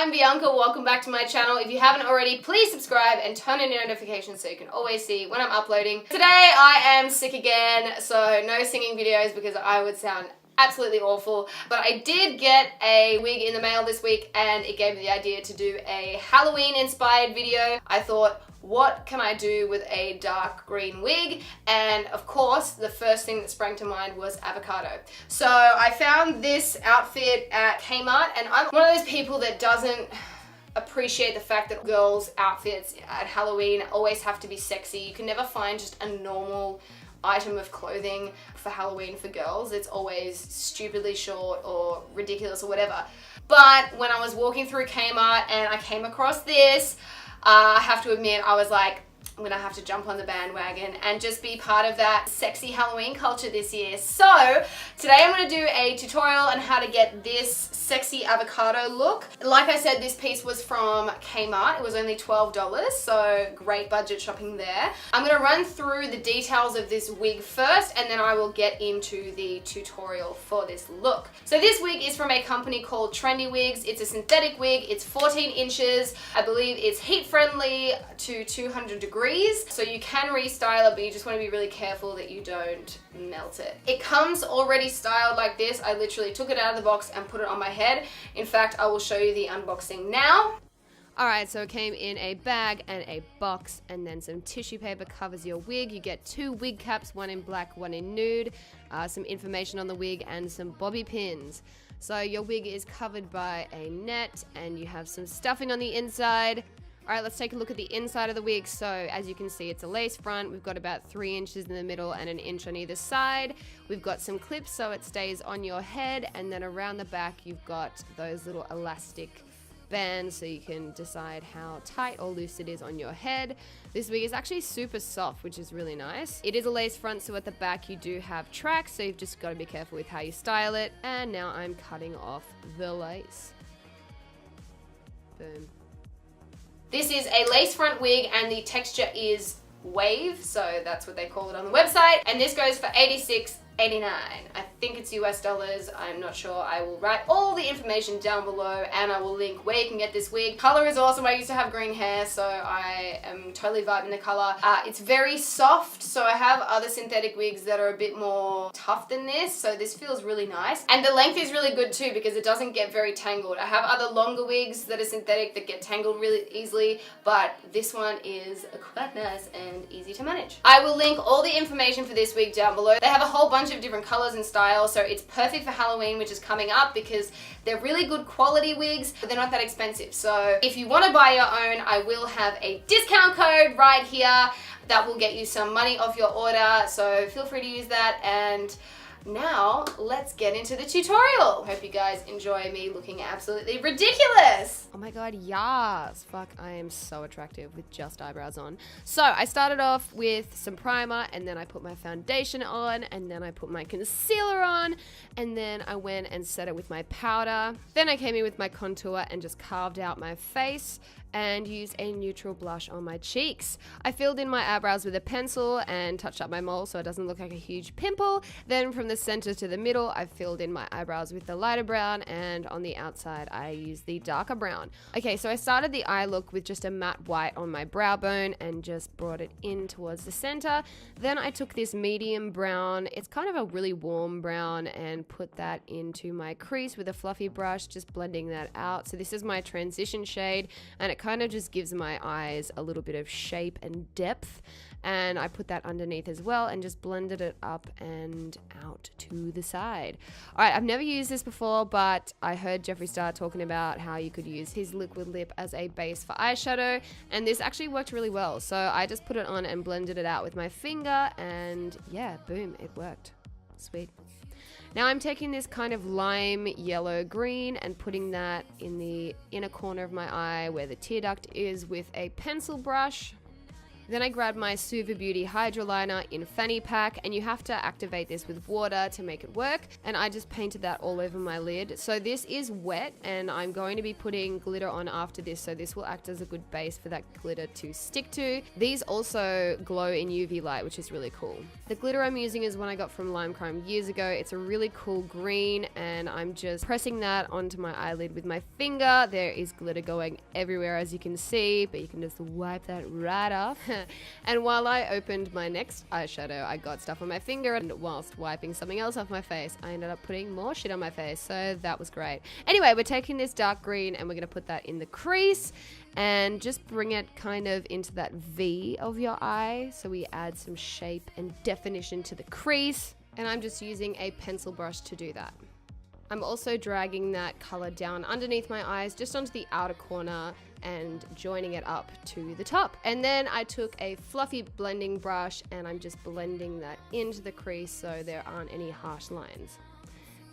I'm Bianca, welcome back to my channel. If you haven't already, please subscribe and turn on your notifications so you can always see when I'm uploading. Today I am sick again, so no singing videos because I would sound absolutely awful. But I did get a wig in the mail this week and it gave me the idea to do a Halloween inspired video. I thought, what can I do with a dark green wig? And of course, the first thing that sprang to mind was avocado. So I found this outfit at Kmart, and I'm one of those people that doesn't appreciate the fact that girls' outfits at Halloween always have to be sexy. You can never find just a normal item of clothing for Halloween for girls. It's always stupidly short or ridiculous or whatever. But when I was walking through Kmart and I came across this, I have to admit, I was like, I'm gonna have to jump on the bandwagon and just be part of that sexy Halloween culture this year. So today I'm gonna do a tutorial on how to get this sexy avocado look. Like I said, this piece was from Kmart. It was only $12, so great budget shopping there. I'm gonna run through the details of this wig first, and then I will get into the tutorial for this look. So this wig is from a company called Trendywigs. It's a synthetic wig. It's 14 inches. I believe it's heat friendly to 200 degrees. So you can restyle it, but you just want to be really careful that you don't melt it. It comes already styled like this. I literally took it out of the box and put it on my head. In fact, I will show you the unboxing now. Alright, so it came in a bag and a box, and then some tissue paper covers your wig. You get 2 wig caps, one in black, one in nude, some information on the wig, and some bobby pins. So your wig is covered by a net, and you have some stuffing on the inside. Alright, let's take a look at the inside of the wig. So as you can see, it's a lace front. We've got about 3 inches in the middle and 1 inch on either side. We've got some clips so it stays on your head, and then around the back you've got those little elastic bands so you can decide how tight or loose it is on your head. This wig is actually super soft, which is really nice. It is a lace front, so at the back you do have tracks, so you've just got to be careful with how you style it. And now I'm cutting off the lace. Boom. This is a lace front wig and the texture is wave, so that's what they call it on the website. And this goes for $86.89. I think it's US dollars, I'm not sure. I will write all the information down below and I will link where you can get this wig. Color is awesome. I used to have green hair, so I am totally vibing the color. It's very soft, so I have other synthetic wigs that are a bit more tough than this, so this feels really nice. And the length is really good too because it doesn't get very tangled. I have other longer wigs that are synthetic that get tangled really easily, but this one is quite nice and easy to manage. I will link all the information for this wig down below. They have a whole bunch of different colors and styles, so it's perfect for Halloween, which is coming up, because they're really good quality wigs, but they're not that expensive. So if you want to buy your own, I will have a discount code right here that will get you some money off your order, so feel free to use that. And now let's get into the tutorial. Hope you guys enjoy me looking absolutely ridiculous. Oh my god, yes. Fuck, I am so attractive with just eyebrows on. So I started off with some primer, and then I put my foundation on, and then I put my concealer on, and then I went and set it with my powder. Then I came in with my contour and just carved out my face and used a neutral blush on my cheeks. I filled in my eyebrows with a pencil and touched up my mole so it doesn't look like a huge pimple. Then from the center to the middle, I filled in my eyebrows with the lighter brown, and on the outside I used the darker brown. Okay, so I started the eye look with just a matte white on my brow bone and just brought it in towards the center. Then I took this medium brown, it's kind of a really warm brown, and put that into my crease with a fluffy brush, just blending that out. So this is my transition shade, and it kind of just gives my eyes a little bit of shape and depth, and I put that underneath as well and just blended it up and out to the side. Alright, I've never used this before, but I heard Jeffree Star talking about how you could use his liquid lip as a base for eyeshadow, and this actually worked really well. So I just put it on and blended it out with my finger, and yeah, boom, it worked. Sweet. Now I'm taking this kind of lime yellow green and putting that in the inner corner of my eye where the tear duct is with a pencil brush. Then I grabbed my Super Beauty Hydro Liner in Fanny Pack, and you have to activate this with water to make it work, and I just painted that all over my lid. So this is wet, and I'm going to be putting glitter on after this, so this will act as a good base for that glitter to stick to. These also glow in UV light, which is really cool. The glitter I'm using is one I got from Lime Crime years ago. It's a really cool green, and I'm just pressing that onto my eyelid with my finger. There is glitter going everywhere, as you can see, but you can just wipe that right off. And while I opened my next eyeshadow, I got stuff on my finger, and whilst wiping something else off my face, I ended up putting more shit on my face, so that was great. Anyway, we're taking this dark green and we're going to put that in the crease and just bring it kind of into that V of your eye, so we add some shape and definition to the crease, and I'm just using a pencil brush to do that. I'm also dragging that color down underneath my eyes, just onto the outer corner, and joining it up to the top. And then I took a fluffy blending brush and I'm just blending that into the crease so there aren't any harsh lines,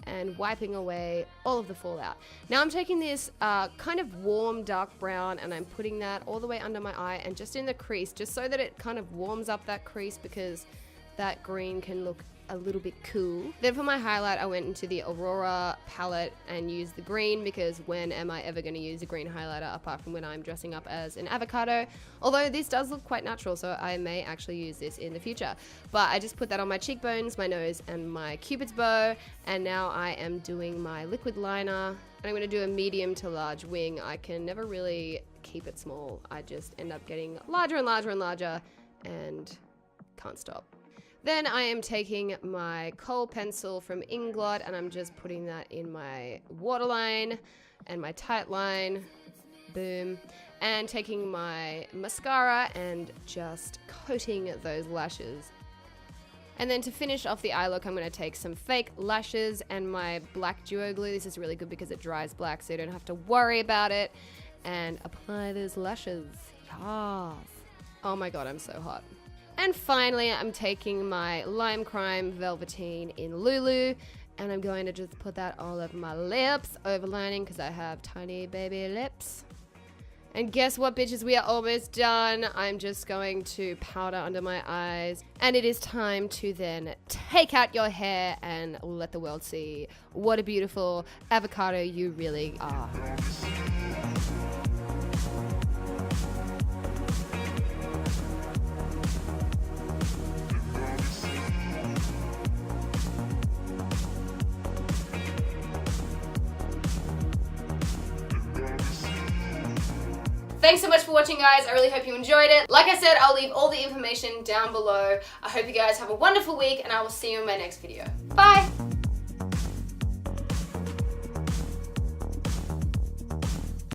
and wiping away all of the fallout. Now I'm taking this kind of warm dark brown and I'm putting that all the way under my eye and just in the crease, just so that it kind of warms up that crease, because that green can look a little bit cool. Then for my highlight, I went into the Aurora palette and used the green, because when am I ever going to use a green highlighter apart from when I'm dressing up as an avocado? Although this does look quite natural, so I may actually use this in the future. But I just put that on my cheekbones, my nose, and my cupid's bow, and now I am doing my liquid liner, and I'm going to do a medium to large wing. I can never really keep it small. I just end up getting larger and larger and larger and can't stop. Then I am taking my kohl pencil from Inglot and I'm just putting that in my waterline and my tight line, boom, and taking my mascara and just coating those lashes. And then to finish off the eye look, I'm going to take some fake lashes and my black duo glue. This is really good because it dries black, so you don't have to worry about it, and apply those lashes. Yes. Oh my god, I'm so hot. And finally, I'm taking my Lime Crime Velveteen in Lulu, and I'm going to just put that all over my lips, overlining because I have tiny baby lips. And guess what, bitches? We are almost done. I'm just going to powder under my eyes, and it is time to then take out your hair and let the world see what a beautiful avocado you really are. Thanks so much for watching, guys. I really hope you enjoyed it. Like I said, I'll leave all the information down below. I hope you guys have a wonderful week, and I will see you in my next video. Bye!